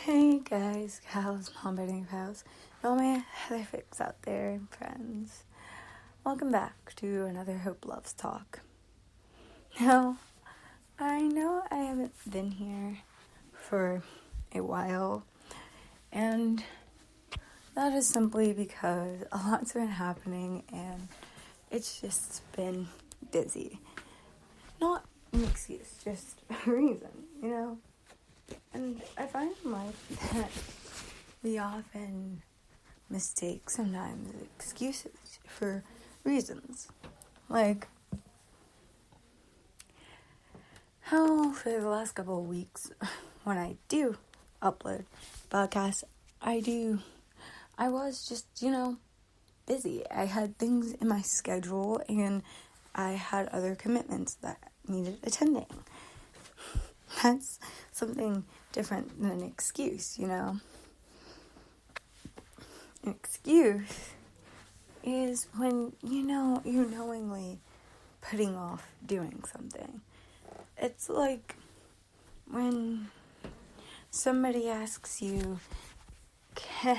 Hey guys, gals, non-binary pals, and all my other fix out there and friends. Welcome back to another Hope Loves Talk. Now, I know I haven't been here for a while, and that is simply because a lot's been happening and it's just been busy. Not an excuse, just a reason, you know? And I find in life that we often mistake sometimes excuses for reasons. Like how for the last couple of weeks when I do upload podcasts, I was just, busy. I had things in my schedule and I had other commitments that needed attending. That's something different than an excuse, An excuse is when, you're knowingly putting off doing something. It's like when somebody asks you, can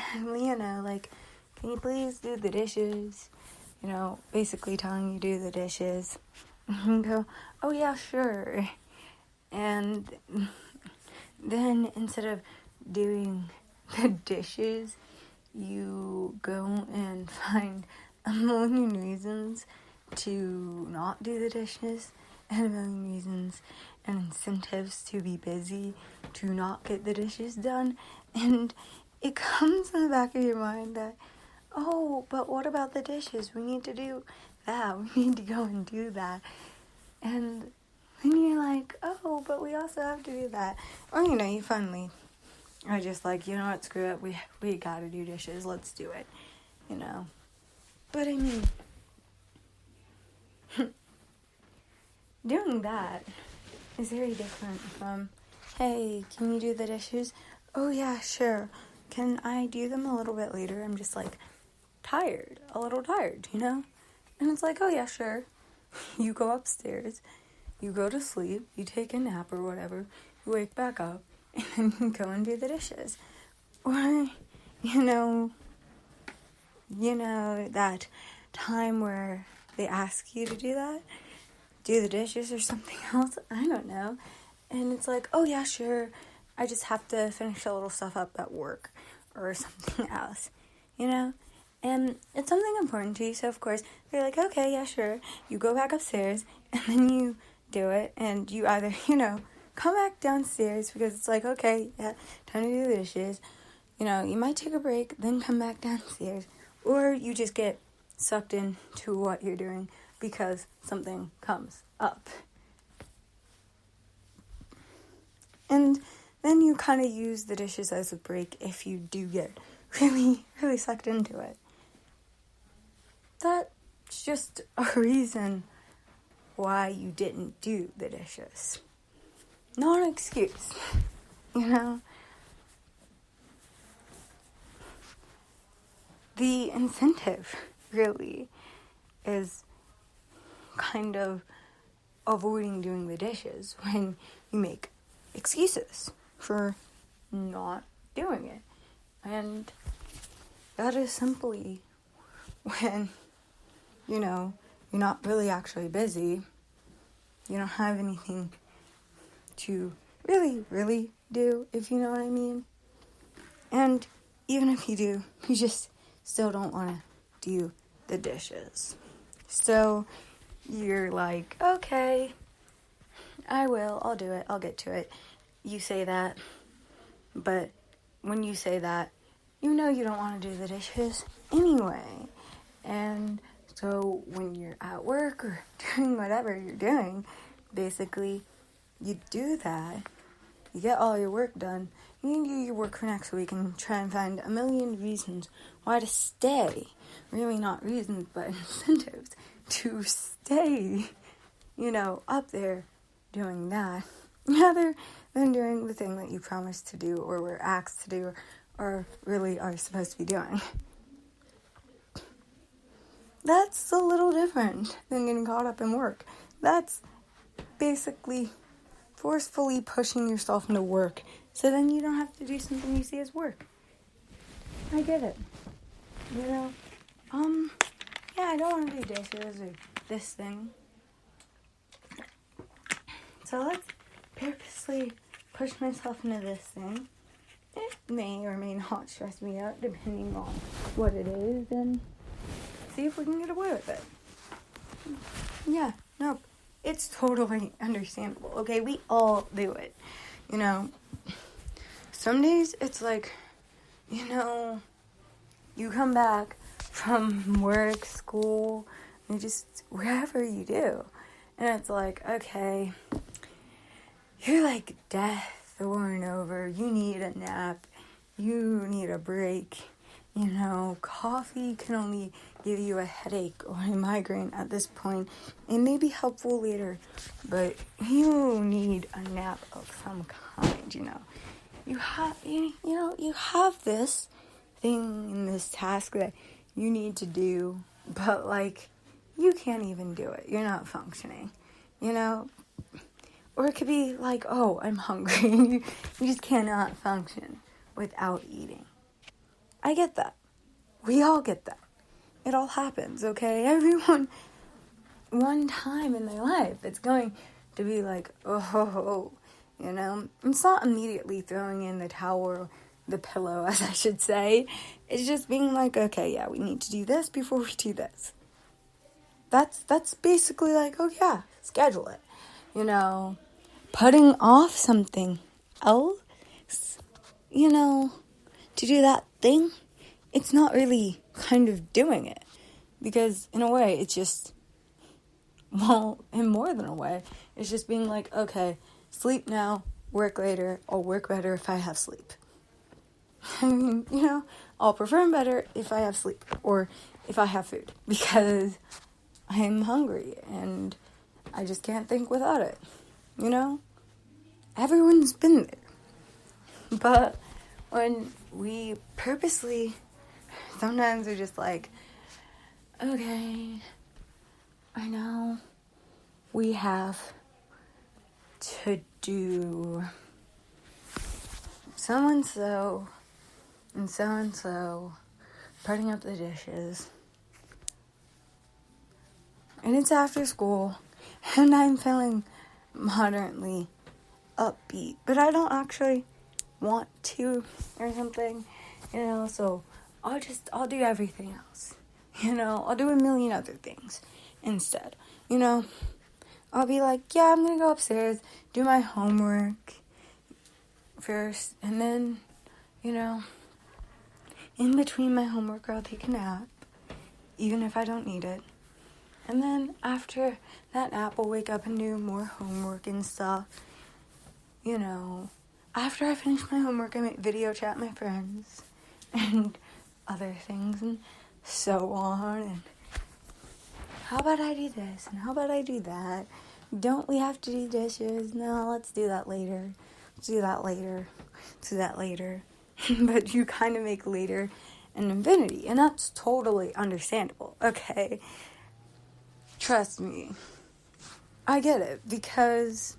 you please do the dishes? Basically telling you to do the dishes. And you go, oh yeah, sure. And then instead of doing the dishes, you go and find a million reasons to not do the dishes, and a million reasons and incentives to be busy, to not get the dishes done. And it comes in the back of your mind that, oh, but what about the dishes? We need to do that. We need to go and do that. And then you're like, oh, but we also have to do that. Or, you finally are just like, what, screw it. We gotta do dishes. Let's do it. But, doing that is very different from, hey, can you do the dishes? Oh, yeah, sure. Can I do them a little bit later? I'm just, a little tired, And it's like, oh, yeah, sure. You go upstairs. You go to sleep, you take a nap or whatever, you wake back up, and then you go and do the dishes. Or, that time where they ask you to do that, do the dishes or something else, I don't know. And it's like, oh yeah, sure, I just have to finish a little stuff up at work or something else, And it's something important to you, so of course, they're like, okay, yeah, sure. You go back upstairs, and then you do it, and you either, come back downstairs because it's like, okay, yeah, time to do the dishes. You might take a break, then come back downstairs, or you just get sucked into what you're doing because something comes up. And then you kind of use the dishes as a break if you do get really, really sucked into it. That's just a reason why you didn't do the dishes. Not an excuse, The incentive, really, is kind of avoiding doing the dishes when you make excuses for not doing it. And that is simply when, you're not really actually busy. You don't have anything to really, really do, if you know what I mean. And even if you do, you just still don't want to do the dishes. So you're like, okay, I'll do it, I'll get to it. You say that, but when you say that, you don't want to do the dishes anyway. And so when you're at work or doing whatever you're doing, basically, you do that, you get all your work done, you can do your work for next week and try and find a million reasons why to stay. Really not reasons, but incentives to stay, up there doing that, rather than doing the thing that you promised to do or were asked to do or really are supposed to be doing. That's a little different than getting caught up in work. That's basically forcefully pushing yourself into work so then you don't have to do something you see as work. I get it. Yeah, I don't want to do dishes or this thing. So let's purposely push myself into this thing. It may or may not stress me out, depending on what it is, and see if we can get away with it. Yeah, no, it's totally understandable. Okay, we all do it. Some days it's like, you come back from work, school, and just wherever you do. And it's like, okay, you're like death worn over. You need a nap. You need a break. Coffee can only give you a headache or a migraine at this point. It may be helpful later, but you need a nap of some kind, You have this thing in this task that you need to do, but you can't even do it. You're not functioning, Or it could be like, oh, I'm hungry. You just cannot function without eating. I get that. We all get that. It all happens, okay? Everyone, one time in their life, it's going to be like, oh, It's not immediately throwing in the towel or the pillow, as I should say. It's just being like, okay, yeah, we need to do this before we do this. That's basically like, oh yeah, schedule it. Putting off something else, to do that thing, it's not really kind of doing it. Because in a way, it's just, in more than a way, it's just being like, okay, sleep now, work later. I'll work better if I have sleep. I'll perform better if I have sleep or if I have food because I'm hungry and I just can't think without it. Everyone's been there. But when we purposely, sometimes we're just like, okay, I know we have to do so-and-so and so-and-so putting up the dishes. And it's after school, and I'm feeling moderately upbeat, but I don't actually want to or something, so I'll do everything else. I'll do a million other things instead. I'll be like, yeah, I'm gonna go upstairs, do my homework first, and then, in between my homework, I'll take a nap, even if I don't need it. And then after that nap, I'll wake up and do more homework and stuff. After I finish my homework, I might video chat my friends and other things and so on. And how about I do this? And how about I do that? Don't we have to do dishes? No, let's do that later. Let's do that later. Let's do that later. But you kind of make later an infinity. And that's totally understandable. Okay. Trust me. I get it. Because,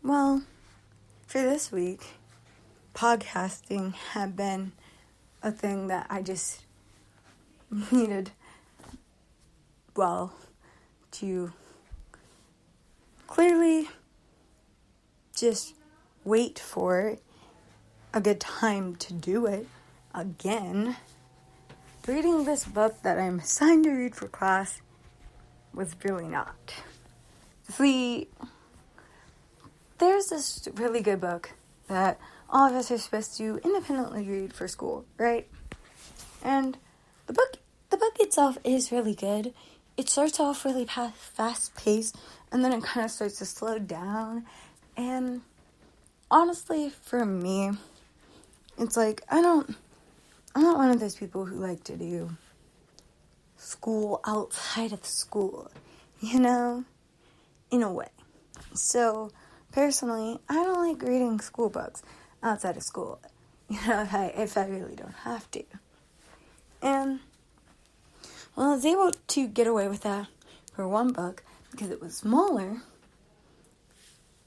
for this week, podcasting had been a thing that I just needed, to clearly just wait for a good time to do it again. Reading this book that I'm assigned to read for class was really not. See, there's this really good book that all of us are supposed to independently read for school, right? And the book itself is really good. It starts off really fast-paced, and then it kind of starts to slow down. And honestly, for me, it's like I'm not one of those people who like to do school outside of school, in a way. So, personally, I don't like reading school books outside of school, if I really don't have to. And, I was able to get away with that for one book because it was smaller.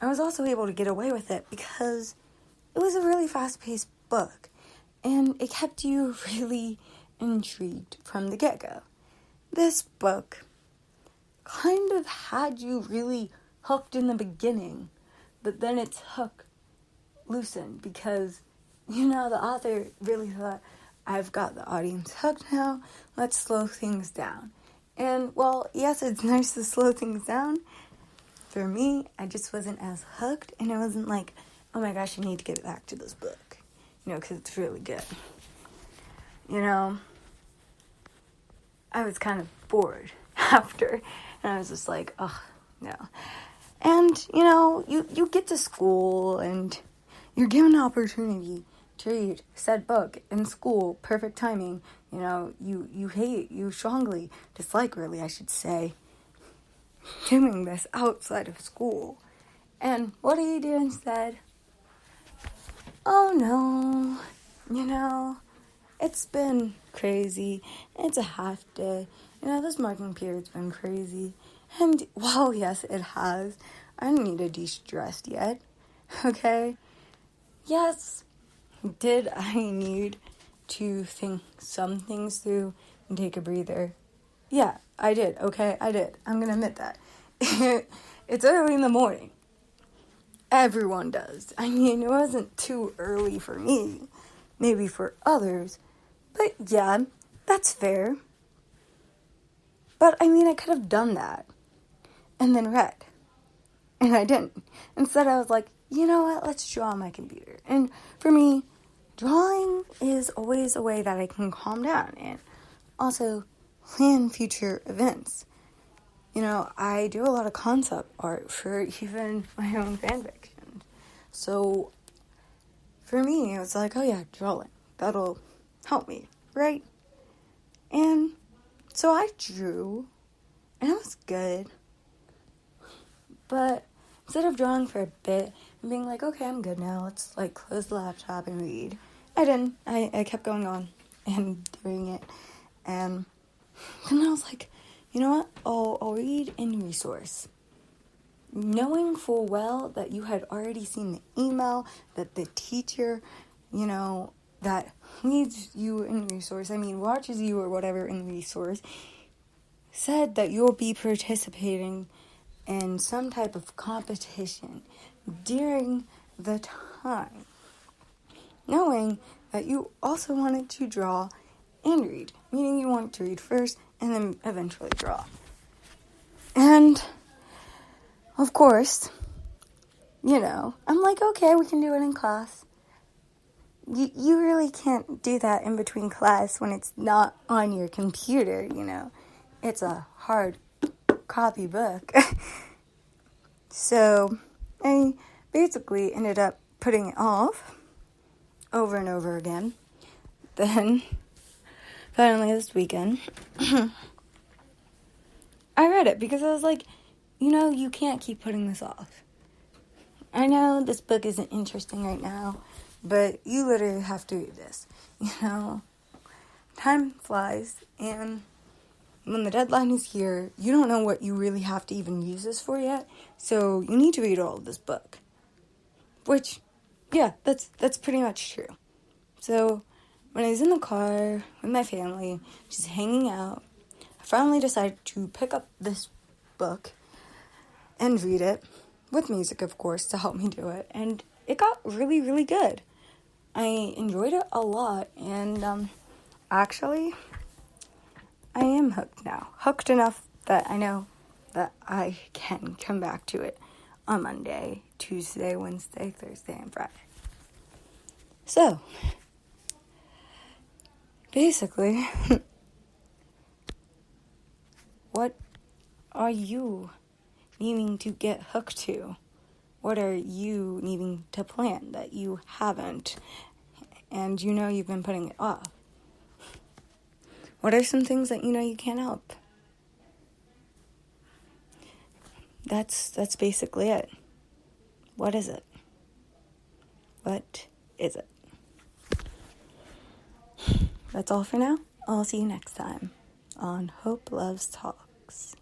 I was also able to get away with it because it was a really fast-paced book, and it kept you really intrigued from the get-go. This book kind of had you really hooked in the beginning, but then its hook loosened because, the author really thought, I've got the audience hooked now, let's slow things down. And, well, yes, it's nice to slow things down. For me, I just wasn't as hooked, and it wasn't like, oh my gosh, I need to get back to this book, because it's really good. I was kind of bored after, and I was just like, oh, no. And, you get to school, and you're given an opportunity to read said book in school, perfect timing, you strongly dislike, really, I should say, doing this outside of school. And what do you do instead? Oh no, it's been crazy. It's a half day. This marking period's been crazy. And, well, yes, it has. I don't need to de-stress yet. Okay? Yes, did I need to think some things through and take a breather? Yeah, I did. Okay, I did. I'm gonna admit that. It's early in the morning. Everyone does. It wasn't too early for me. Maybe for others. But yeah, that's fair. But I could have done that. And then read. And I didn't. Instead, I was like, you know what? Let's draw on my computer. And for me, drawing is always a way that I can calm down and also plan future events. I do a lot of concept art for even my own fan fiction. So, for me, it was like, oh yeah, drawing. That'll help me, right? And so I drew, and it was good. But instead of drawing for a bit and being like, okay, I'm good now, let's close the laptop and read, I didn't. I kept going on and doing it. And then I was like, you know what? I'll read in resource. Knowing full well that you had already seen the email that the teacher, that leads you in resource, watches you or whatever in resource, said that you'll be participating in some type of competition during the time. Knowing that you also wanted to draw and read, meaning you wanted to read first and then eventually draw. And, of course, I'm like, okay, we can do it in class. You really can't do that in between class when it's not on your computer, It's a hard copy book. So, I basically ended up putting it off over and over again. Then, finally this weekend, I read it because I was like, you can't keep putting this off. I know this book isn't interesting right now, but you literally have to read this. Time flies, and when the deadline is here, you don't know what you really have to even use this for yet, so you need to read all of this book. Which, yeah, that's pretty much true. So, when I was in the car with my family, just hanging out, I finally decided to pick up this book and read it, with music, of course, to help me do it, and it got really, really good. I enjoyed it a lot, and, actually, I am hooked now. Hooked enough that I know that I can come back to it on Monday, Tuesday, Wednesday, Thursday, and Friday. So, basically, what are you needing to get hooked to? What are you needing to plan that you haven't, and you've been putting it off? What are some things that you can't help? That's basically it. What is it? What is it? That's all for now. I'll see you next time on Hope Loves Talks.